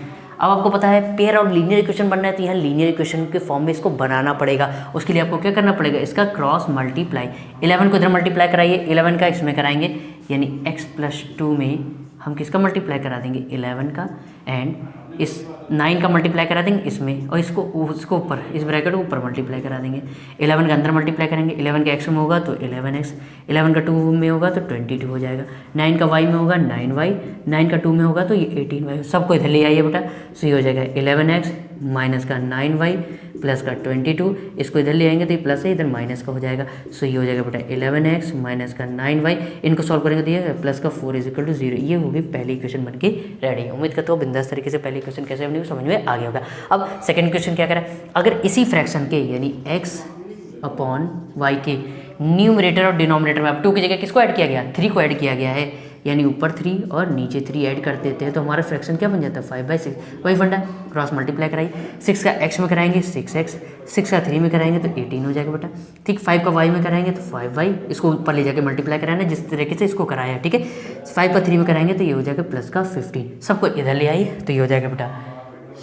अब आपको पता है पेयर और लीनियर इक्वेशन बनना है तो यहाँ लीनियर इक्वेशन के फॉर्म में इसको बनाना पड़ेगा। उसके लिए आपको क्या करना पड़ेगा, इसका क्रॉस मल्टीप्लाई, 11 को इधर मल्टीप्लाई कराइए, 11 का इसमें कराएंगे, यानी x+2 में हम किसका मल्टीप्लाई करा देंगे 11 का, एंड इस 9 का मल्टीप्लाई करा देंगे इसमें, और इसको उसको ऊपर इस ब्रैकेट को ऊपर मल्टीप्लाई करा देंगे। 11 का अंदर मल्टीप्लाई करेंगे, 11 का x में होगा तो 11x, 11 का 2 में होगा तो 22 हो जाएगा, 9 का y में होगा 9y, 9 का 2 में होगा तो ये 18y, सबको इधर ले आइए बेटा। सो ये हो जाएगा 11x माइनस का 9y प्लस का 22, इसको इधर ले आएंगे तो ये प्लस है, इधर माइनस का हो जाएगा। सो ये हो जाएगा बेटा 11x माइनस का 9y, इनको सॉल्व करेंगे तो ये प्लस का 4 = 0। ये होगी पहली इक्वेशन बन के रेडी है। उम्मीद करता हूँ बिंदास तरीके से पहली इक्वेशन कैसे बनी समझ में आ गया होगा। अब सेकंड क्वेश्चन क्या करें, अगर इसी फ्रैक्शन के यानी x/y के न्यूमरेटर और डिनोमिनेटर में अब 2 की जगह किसको ऐड किया गया, 3 को ऐड किया गया है, यानी ऊपर 3 और नीचे 3 ऐड कर देते हैं तो हमारा फ्रैक्शन क्या बन जाता है 5/6। वही फंडा क्रॉस मल्टीप्लाई कराइए, 6 का x में कराएंगे 6x, 6 का 3 में कराएंगे तो 18 हो जाएगा बेटा। ठीक, 5 का y में कराएंगे तो 5y, इसको ऊपर ले जाके मल्टीप्लाई कराना जिस तरीके से इसको कराया। ठीक है, 5 का 3 में कराएंगे तो ये हो जाएगा प्लस का 15, सबको इधर ले आइए तो ये हो जाएगा बेटा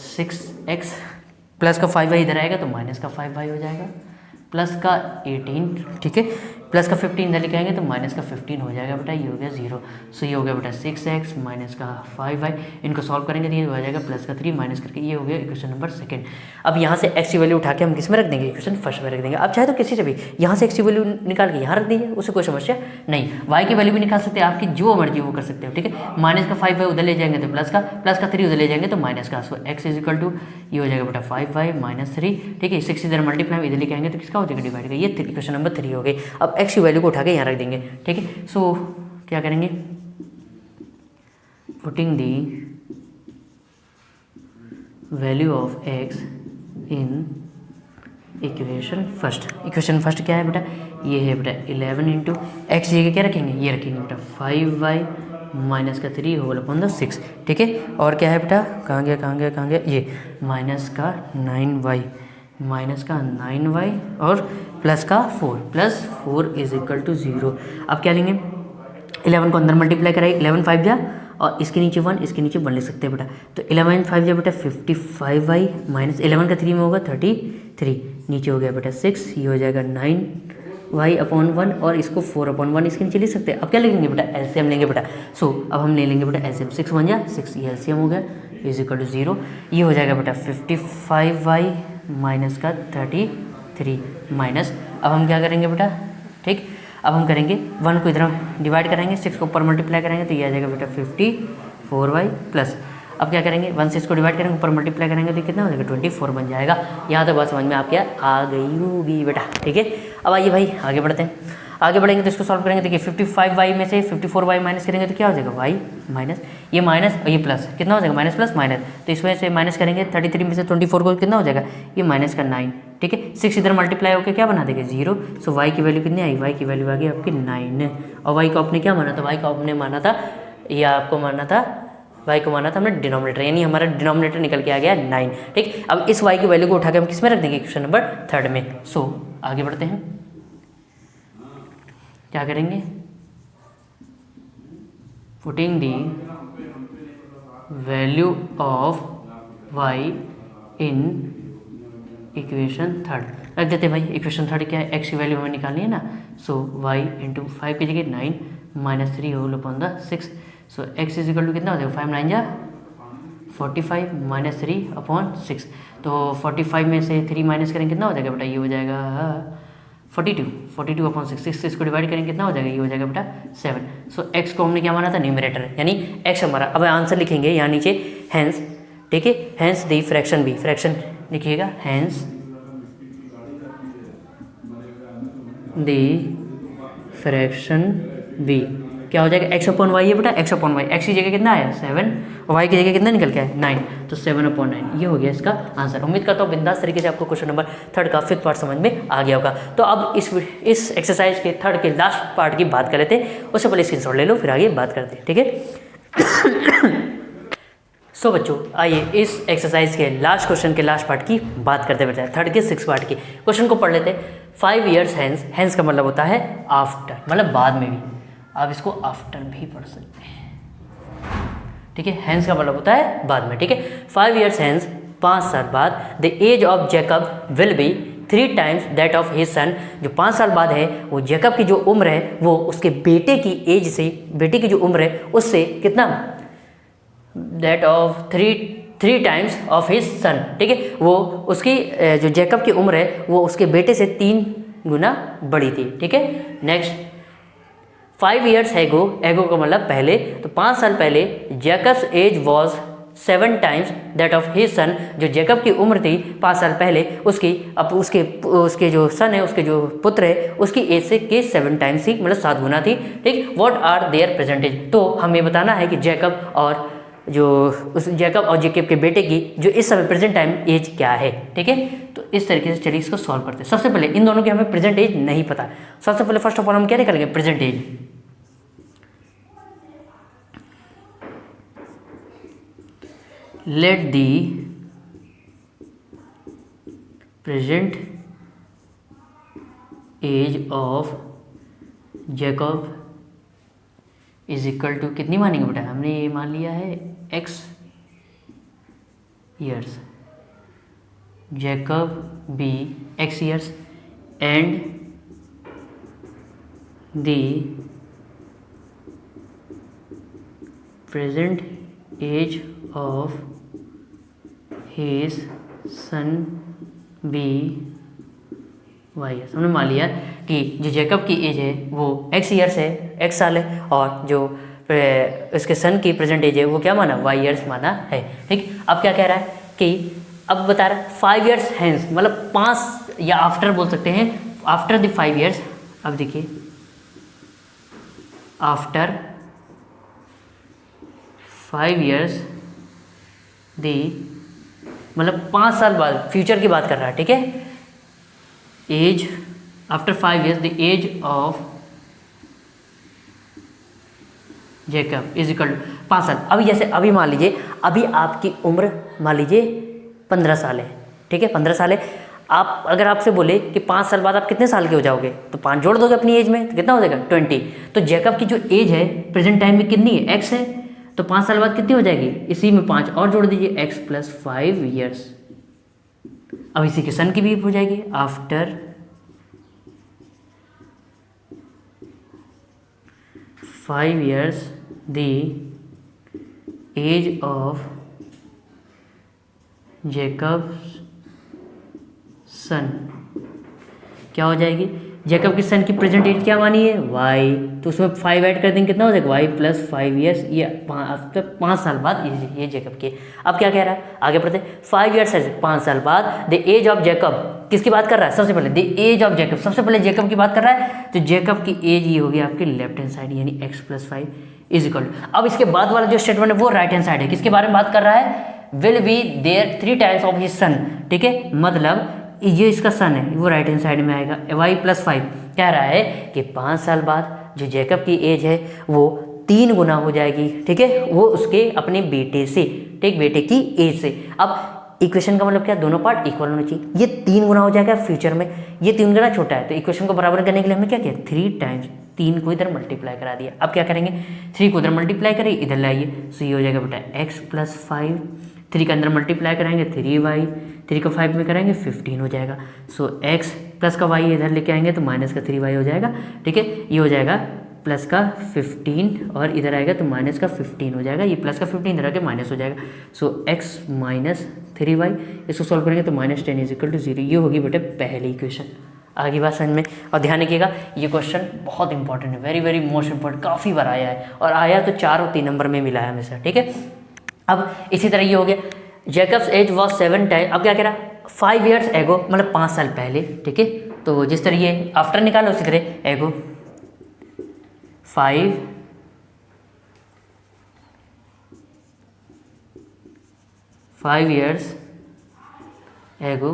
6x प्लस का 5y इधर आएगा तो माइनस का 5y हो जाएगा, प्लस का 18। ठीक है, प्लस का 15 इधर लेके आएंगे तो माइनस का 15 हो जाएगा बेटा, ये हो गया 0। सो ये हो गया बेटा 6x माइनस का 5y, इनको सॉल्व करेंगे तो ये हो जाएगा प्लस का 3 माइनस करके, ये हो गया इक्वेशन नंबर सेकंड। अब यहाँ से x की वैल्यू उठा के हम किस में रख देंगे, इक्वेशन फर्स्ट में रख देंगे। अब चाहे तो किसी से भी यहाँ से x की वैल्यू निकाल के यहाँ रख दीजिए, उससे कोई समस्या नहीं। y की वैल्यू भी निकाल सकते हैं, आपकी जो मर्जी वो कर सकते हो। ठीक है, माइनस का 5y उधर ले जाएंगे तो प्लस का 3 उधर ले जाएंगे तो माइनस का। सो x इज इक्वल टू ये हो जाएगा बेटा 5y माइनस 3। ठीक है, 6 इधर मल्टीप्लाई इधर लेके आएंगे तो किसका हो जाएगा डिवाइड का, ये इक्वेशन नंबर 3 हो गई। अब x की वैल्यू को उठा के यहाँ रख देंगे। ठीक है, सो क्या करेंगे, putting the value of x in equation first क्या है बेटा, ये है बेटा 11 इंटू एक्स जगह क्या रखेंगे, ये रखेंगे बेटा 5y माइनस का 3 होल अपॉन द 6। ठीक है, और क्या है बेटा, कहाँ गया ये माइनस का 9y और प्लस का 4 इज इक्वल टू 0। अब क्या लेंगे, 11 को अंदर मल्टीप्लाई कराइए, 11 5 जा और इसके नीचे 1 लिख सकते हैं बेटा। तो 11 5 जा बेटा 55y माइनस 11 का 3 में होगा 33, नीचे हो गया बेटा 6, ये हो जाएगा 9y अपॉन 1 और इसको 4/1 इसके नीचे लिख सकते हैं। अब क्या लेंगे बेटा, एलसीएम लेंगे बेटा। सो अब हम ले लेंगे बेटा एलसीएम, 6 1 जा 6, ये एलसीएम हो गया इज इक्वल टू 0। ये हो जाएगा बेटा 55y माइनस का 33 माइनस, अब हम क्या करेंगे बेटा, ठीक, अब हम करेंगे 1 को इधर डिवाइड कराएंगे, 6 को ऊपर मल्टीप्लाई कराएंगे तो ये आ जाएगा बेटा 54y प्लस, अब क्या करेंगे 1 से इसको डिवाइड करेंगे ऊपर मल्टीप्लाई करेंगे तो कितना हो जाएगा 24 बन जाएगा। यहाँ तक बात समझ में आपके आ गई होगी बेटा। ठीक है, अब आइए भाई आगे बढ़ते हैं। आगे बढ़ेंगे तो इसको सॉल्व करेंगे, देखिए 55y में से 54y माइनस करेंगे तो क्या हो जाएगा y माइनस, ये माइनस और ये प्लस, कितना हो जाएगा माइनस प्लस माइनस, तो इसमें से माइनस करेंगे 33 में से 24 को कितना हो जाएगा, ये माइनस का 9। ठीक है, 6 इधर मल्टीप्लाई होकर क्या बना देगा 0। सो y की वैल्यू कितनी आई, y की वैल्यू आ गई आपकी 9 और y को आपने क्या माना था, y को आपने माना था, या आपको माना था, y को माना था हमने डिनोमिनेटर, यानी हमारा डिनोमिनेटर निकल के आ गया 9। ठीक, अब इस y की वैल्यू को उठा के हम किस में रख देंगे, क्वेश्चन नंबर 3 में। सो आगे बढ़ते हैं, क्या करेंगे, putting the value of y in equation 3 रख देते हैं भाई। इक्वेशन 3 क्या है, x की वैल्यू हमें निकालनी है ना। सो y इंटू 5 की जगह 9 minus 3 whole upon the 6। So x is equal to कितना हो जाएगा 5 9 जा 45 माइनस 3 अपॉन 6। तो 45 में से 3 माइनस करेंगे कितना हो जाएगा बेटा, ये हो जाएगा 42 अपॉन 6 से इसको डिवाइड करेंगे कितना हो जाएगा, ये हो जाएगा बेटा 7। सो x को हमने क्या माना था, न्यूमरेटर, यानी x हमारा। अब आंसर लिखेंगे यहाँ नीचे हैंस, ठीक है, hence the fraction be, fraction लिखिएगा हैंस दी फ्रैक्शन बी, क्या हो जाएगा x अपॉन वाई है बेटा, x अपॉन वाई, x की जगह कितना आया 7 और y की जगह कितना निकल के आया 9, तो 7/9 ये हो गया इसका आंसर। उम्मीद करता हूँ बिंदास तरीके से आपको क्वेश्चन नंबर 3 का 5th पार्ट समझ में आ गया होगा। तो अब इस एक्सरसाइज के 3 के लास्ट पार्ट की बात कर लेते हैं, उससे पहले स्क्रीनशॉट ले लो फिर आगे बात करते हैं। ठीक है, सो बच्चों आइए इस एक्सरसाइज के लास्ट क्वेश्चन के लास्ट पार्ट की बात करते हैं, 3rd के 6th पार्ट की। क्वेश्चन को पढ़ लेते हैं। 5 years हैंस, हैंस का मतलब होता है आफ्टर, मतलब बाद में भी, आप इसको आफ्टर भी पढ़ सकते हैं। ठीक है, हैंस का मतलब होता है बाद में। ठीक है, 5 years हैंस, 5 साल बाद, the age of Jacob will be 3 times that of his son, जो 5 साल बाद है वो जैकब की जो उम्र है वो उसके बेटे की एज से, बेटे की जो उम्र है उससे कितना, that of 3 times of his son. ठीक है, वो उसकी जो जैकब की उम्र है वो उसके बेटे से 3 गुना बड़ी थी। ठीक है, नेक्स्ट 5 years एगो, एगो का मतलब पहले, तो 5 साल पहले Jacob's age was 7 times that of his son, जो जैकब की उम्र थी 5 साल पहले उसकी, अब उसके जो सन है, उसके जो पुत्र है उसकी एज से के 7 times थी, मतलब 7 गुना थी। ठीक, व्हाट आर देयर प्रेजेंटेज, तो हमें बताना है कि जैकब और जो उस जैकब और जैकब के बेटे की जो इस समय प्रेजेंट टाइम एज क्या है। ठीक है, तो इस तरीके से चलिए इसको सॉल्व करते हैं। सबसे पहले इन दोनों की हमें प्रेजेंट एज नहीं पता, सबसे पहले फर्स्ट ऑफ ऑल हम क्या निकालेंगे present age. Let the present age of Jacob is equal to, कितनी मानेंगे बेटा, हमने ये मान लिया है x years, Jacob be x years and the present age of his son be y years. हमने मान लिया कि जो जैकब की एज है वो x ईयर्स है, x साल है, और जो इसके सन की प्रेजेंट एज है वो क्या माना, y ईयर्स माना है। ठीक, अब क्या कह रहा है कि अब बता रहा है 5 ईयर्स हैंस, मतलब 5 या आफ्टर बोल सकते हैं, आफ्टर द 5 ईयर्स। अब देखिए आफ्टर 5 ईयर्स दी, मतलब 5 साल बाद, फ्यूचर की बात कर रहा है। ठीक है, age after 5 years the age of Jacob is equal to 5 साल। अभी जैसे अभी मान लीजिए, अभी आपकी उम्र मान लीजिए 15 साल है। ठीक है, 15 साल है। आप अगर आपसे बोले कि 5 साल बाद आप कितने साल के हो जाओगे, तो 5 जोड़ दोगे अपनी एज में, तो कितना हो जाएगा 20। तो जैकब की जो एज है प्रेजेंट टाइम में कितनी है, x है, तो 5 साल बाद कितनी हो जाएगी, इसी में 5 और जोड़ दीजिए, x + 5 ईयर्स। अब इसी के सन की भी हो जाएगी, after 5 years the age of Jacob son क्या हो जाएगी, जैकब की सन की प्रेजेंट एज क्या मानी है, y, तो उसमें 5 ऐड कर देंगे, कितना हो जाएगा, y + 5 ईयर्स। ये 5 साल बाद ये जैकब की। अब क्या कह रहा है, आगे बढ़ते, 5 ईयर्स है 5 साल बाद, द एज ऑफ जैकब, किसकी बात कर रहा है, सबसे पहले द एज ऑफ जैकब, सबसे पहले जैकब की बात कर रहा है। तो जैकब की एज ये होगी आपकी लेफ्ट हैंड साइड, यानी x + 5 इज इक्वल। अब इसके बाद वाला जो स्टेटमेंट है वो राइट हैंड साइड है, किसके बारे में बात कर रहा है, will be there 3 times of his son. ठीक है, मतलब ये इसका सन है, वो राइट हैंड साइड में आएगा, y + 5 कह रहा है कि 5 साल बाद जो जैकब की एज है वो 3 गुना हो जाएगी। ठीक है, वो उसके अपने बेटे से, ठीक, बेटे की एज से। अब इक्वेशन का मतलब क्या, दोनों पार्ट इक्वल होने चाहिए। ये 3 गुना हो जाएगा फ्यूचर में, ये 3 गुना छोटा है, तो इक्वेशन को बराबर करने के लिए हमने क्या किया, 3 टाइम्स 3 को इधर मल्टीप्लाई करा दिया। अब क्या करेंगे, 3 को इधर मल्टीप्लाई करेंगे, इधर लाइए, सो ये हो जाएगा बेटा x + 5, 3 के अंदर मल्टीप्लाई कराएंगे 3y, 3 को 5 में कराएंगे 15 हो जाएगा। सो x प्लस का y इधर लेके आएंगे तो माइनस का 3y हो जाएगा। ठीक है, ये हो जाएगा प्लस का 15 और इधर आएगा तो माइनस का 15 हो जाएगा, ये प्लस का 15 इधर आके माइनस हो जाएगा। सो x - 3y, इसको सॉल्व करेंगे तो -10 = 0। ये होगी बेटे पहली इक्वेशन। आगे बात समझ में, और ध्यान रखिएगा ये क्वेश्चन बहुत इंपॉर्टेंट है, वेरी वेरी मोस्ट इंपॉर्टेंट, काफ़ी बार आया है, और आया तो 4 और 3 नंबर में मिला है हमेशा। ठीक है, अब इसी तरह ये हो गया, जैकब्स एज वॉज 7 टाइम। अब क्या कह रहा, 5 ईयर्स एगो, मतलब 5 साल पहले। ठीक है, तो जिस तरह ये आफ्टर निकालो उसी तरह एगो 5 years ago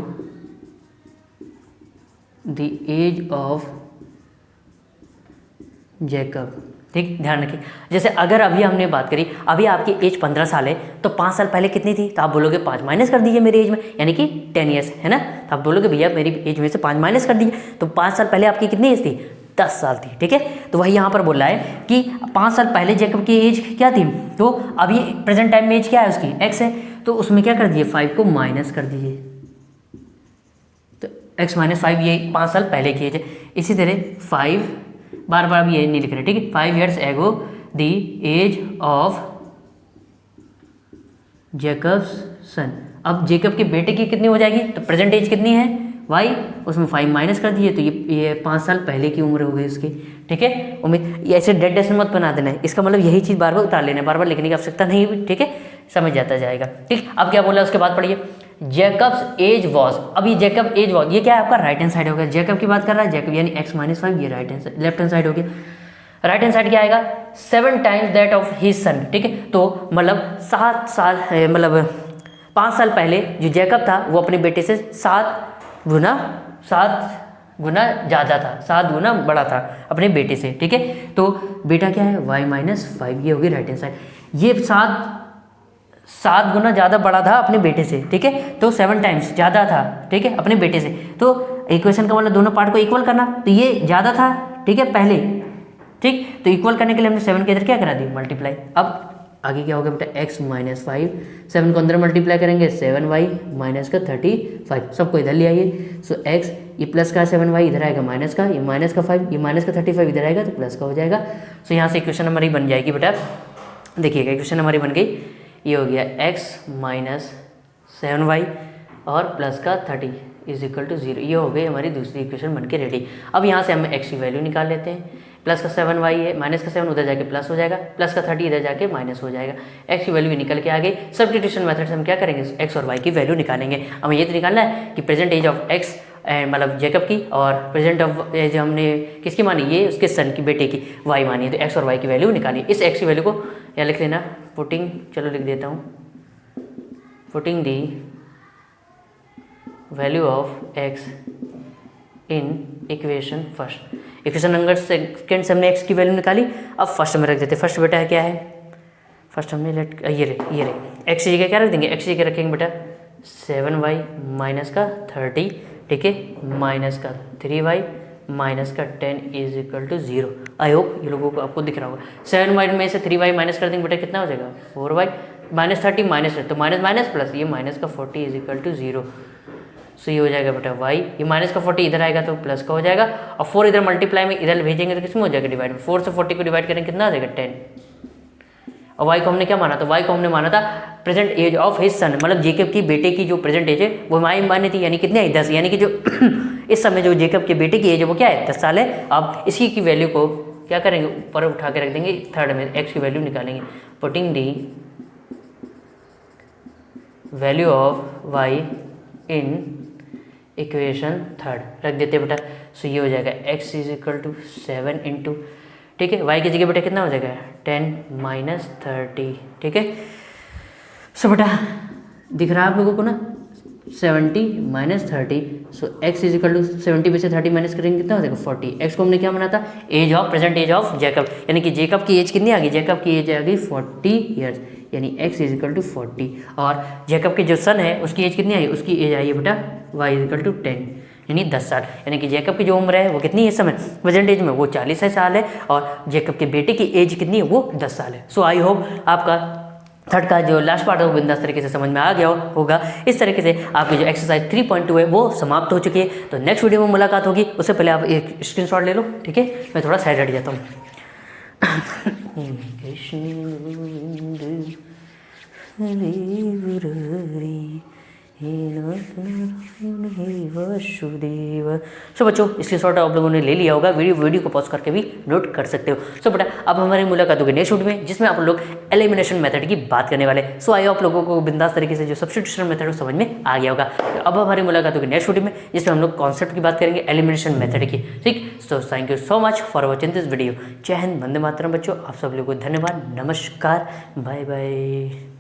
the age of Jacob. ठीक, ध्यान रखिए, जैसे अगर अभी हमने बात करी, अभी आपकी एज 15 साल है, तो 5 साल पहले कितनी थी, तो आप बोलोगे 5 माइनस कर दीजिए मेरी एज में, यानी कि 10 ईयर्स है ना, तो आप बोलोगे भैया मेरी एज में से 5 माइनस कर दीजिए, तो 5 साल पहले आपकी कितनी एज थी, 10 साल थी। ठीक है, तो वही यहाँ पर बोल रहा है कि 5 साल पहले जैकब की एज क्या थी, तो अभी प्रेजेंट टाइम में एज क्या है उसकी, x है, तो उसमें क्या कर दीजिए, 5 को माइनस कर दीजिए, तो x - 5 ये 5 साल पहले की एज है। इसी तरह 5 बार बार भी ये नहीं लिख रहे। ठीक है, 5 years ago the age of Jacob's son. अब जैकब के बेटे की कितनी हो जाएगी, तो प्रेजेंट एज कितनी है y, उसमें 5 माइनस कर दीजिए, तो ये 5 साल पहले की उम्र हो गई उसकी। ठीक है, उम्मीद ये ऐसे डेड डेसिमल मत बना देना है, इसका मतलब यही चीज़ बार बार उतार लेना है, बार बार लिखने की आवश्यकता नहीं हुई। ठीक है, समझ जाता जाएगा। ठीक, अब क्या बोला उसके बाद पढ़िए, जैकब्स एज वॉज। अब ये जैकब एज वॉज, ये क्या है आपका राइट हैंड साइड हो गया, जैकब की बात कर रहा है, जैकब यानी x - 5, ये right hand left hand side हो गया। राइट हैंड साइड क्या आएगा, 7 times that of his son. ठीक है, तो मतलब 7 साल, मतलब 5 साल पहले जो जैकब था वो अपने बेटे से 7 गुना ज़्यादा था, 7 गुना बड़ा था अपने बेटे से। ठीक है, तो बेटा क्या है y - 5, ये होगी राइट हैंड साइड। ये 7 गुना ज़्यादा बड़ा था अपने बेटे से, ठीक है, तो 7 टाइम्स ज़्यादा था, ठीक है, अपने बेटे से। तो इक्वेशन का मतलब दोनों पार्ट को इक्वल करना, तो ये ज़्यादा था, ठीक है, पहले, ठीक, तो इक्वल करने के लिए हमने 7 के इधर क्या करा दी, मल्टीप्लाई। अब आगे क्या होगा बेटा, x माइनस 5, 7 को अंदर मल्टीप्लाई करेंगे 7y माइनस का 35, सबको इधर ले आइए। सो x ये प्लस का 7y इधर आएगा माइनस का, ये माइनस का 5, ये माइनस का 35 इधर आएगा तो प्लस का हो जाएगा। सो यहाँ से इक्वेशन हमारी बन जाएगी बेटा, देखिएगा इक्वेशन हमारी बन गई, ये हो गया x माइनस 7y और प्लस का 30 इज इक्वल टू 0। ये हो गई हमारी दूसरी इक्वेशन बन के रेडी। अब यहाँ से हम x की वैल्यू निकाल लेते हैं। प्लस का 7y है, माइनस का 7 उधर जाके प्लस हो जाएगा, प्लस का 30 इधर जाके माइनस हो जाएगा। x की वैल्यू निकल के आ गई। सब्स्टिट्यूशन मेथड से हम क्या करेंगे, x और y की वैल्यू निकालेंगे। हमें ये तो निकालना है कि प्रेजेंट एज ऑफ x मतलब जेकब की, और प्रेजेंट ऑफ एज हमने किसकी मानी, ये उसके सन की, बेटे की, y मानी है, तो x और y की वैल्यू निकाली। इस x की वैल्यू को यहाँ लिख लेना, पुटिंग, चलो लिख देता हूँ, putting the value of x in equation first. Equation number second से हमने x की वैल्यू निकाली, अब फर्स्ट में रख देते। फर्स्ट बेटा क्या है, फर्स्ट हमने ये रहे x की जगह क्या रख देंगे, x की जगह रखेंगे बेटा 7y माइनस का 30, ठीक है, माइनस का 3y माइनस का 10 is equal to 0। I hope ये लोगों को आपको दिख रहा होगा। 7y में से 3y माइनस कर देंगे बेटा, कितना हो जाएगा 4y माइनस 30 माइनस, तो माइनस माइनस प्लस, ये माइनस का 40 इज इक्वल टू 0। सो ये हो जाएगा बेटा y, ये माइनस का 40 इधर आएगा तो प्लस का हो जाएगा, और 4 इधर मल्टीप्लाई में इधर भेजेंगे तो किसमें हो जाएगा डिवाइड में, 4 से 40 को डिवाइड करेंगे कितना आ जाएगा 10। और y को हमने क्या माना था, y को हमने माना था present age of his son, मतलब जेकब की बेटे की जो प्रेजेंट एज है वो y मानी थी, यानी कितने है 10, यानी कि जो इस समय जो जेकब के बेटे की एज है वो क्या है 10 साल है। अब इसी की वैल्यू को क्या करेंगे, ऊपर उठा के रख देंगे, थर्ड में x की वैल्यू निकालेंगे, putting the value of y in equation third रख देते बेटा। सो ये हो जाएगा x is equal to 7 into, ठीक है, y की जगह बेटा कितना हो जाएगा 10 माइनस 30, ठीक है। सो बेटा दिख रहा है आप लोगों को ना, 70 minus 30, so x is equal to 70 में से 30 माइनस करेंगे कितना हो जाएगा 40। x को हमने क्या माना था, age of, present age of Jacob, यानी कि जेकब की एज कितनी आ गई, जेकब की एज आ गई 40 ईयर्स, यानी x इज इक्वल टू 40, और जेकब के जो सन है उसकी एज कितनी आई, उसकी एज आई है बेटा y इज इक्वल टू 10, यानी 10 साल, यानी कि जेकब की जो उम्र है वो कितनी है इस समय प्रेजेंट एज में, वो 40 साल है, और जेकब के बेटे की एज कितनी है, वो 10 साल है। सो आई होप आपका थर्ड का जो लास्ट पार्ट है वो बिंदास तरीके से समझ में आ गया होगा। इस तरीके से आपकी जो एक्सरसाइज 3.2 है वो समाप्त हो चुकी है। तो नेक्स्ट वीडियो में मुलाकात होगी, उससे पहले आप एक स्क्रीनशॉट ले लो, ठीक है, मैं थोड़ा साइड हट जाता हूँ। सो बच्चों इसके शॉर्ट आप लोगों ने ले लिया होगा, वीडियो को पॉज करके भी नोट कर सकते हो। सो बेटा अब हमारी मुलाकात होगी नेक्स्ट वीडियो में, जिसमें आप लोग एलिमिनेशन मेथड की बात करने वाले। सो आई आप लोगों को बिंदास तरीके से जो सब्स्टिट्यूशन मेथड है समझ में आ गया होगा। तो अब हमारी मुलाकात होगी नेक्स्ट वीडियो में, जिसमें हम लोग कॉन्सेप्ट की बात करेंगे एलिमिनेशन मेथड की, ठीक। So thank you so much for watching this video. जय हिंद, वंदे मातरम बच्चों, आप सब लोगों को धन्यवाद, नमस्कार, बाय बाय।